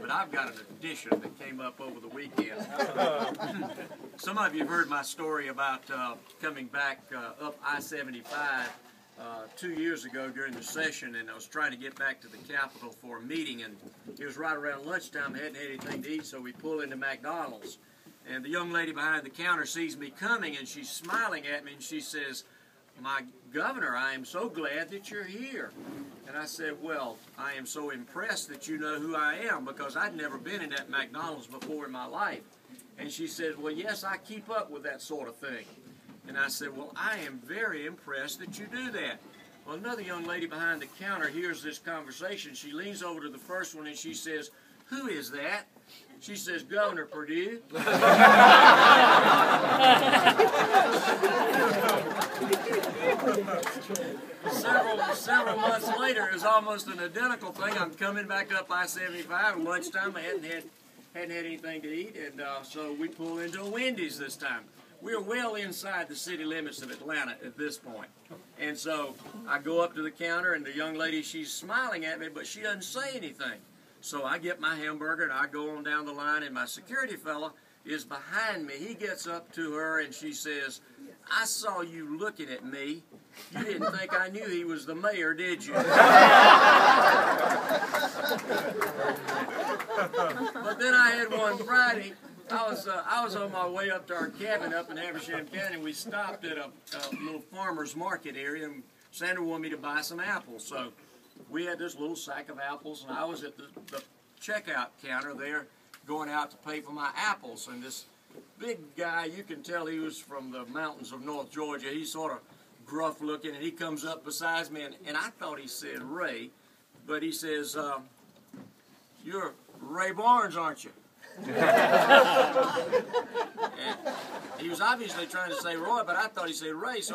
but I've got an addition that came up over the weekend. Some of you have heard my story about coming back up I-75 2 years ago during the session, and I was trying to get back to the Capitol for a meeting, and it was right around lunchtime. I hadn't had anything to eat, so we pulled into McDonald's. And the young lady behind the counter sees me coming, and she's smiling at me, and she says, "My governor, I am so glad that you're here." And I said, "Well, I am so impressed that you know who I am, because I'd never been in that McDonald's before in my life." And she said, "Well, yes, I keep up with that sort of thing." And I said, "Well, I am very impressed that you do that." Well, another young lady behind the counter hears this conversation. She leans over to the first one and she says, "Who is that?" She says, "Governor Perdue." Several months later, it was almost an identical thing. I'm coming back up I-75 at lunchtime. I hadn't had anything to eat, and so we pull into a Wendy's this time. We're well inside the city limits of Atlanta at this point. And so I go up to the counter, and the young lady, she's smiling at me, but she doesn't say anything. So I get my hamburger, and I go on down the line, and my security fella is behind me. He gets up to her, and she says, "I saw you looking at me. You didn't think I knew he was the mayor, did you?" But then I had one Friday. I was on my way up to our cabin up in Habersham County. We stopped at a little farmer's market area, and Sandra wanted me to buy some apples. So we had this little sack of apples, and I was at the checkout counter there going out to pay for my apples. And this big guy, you can tell he was from the mountains of North Georgia. He's sort of gruff looking, and he comes up beside me, and I thought he said Ray, but he says, "You're Ray Barnes, aren't you?" And he was obviously trying to say Roy, but I thought he said Ray, so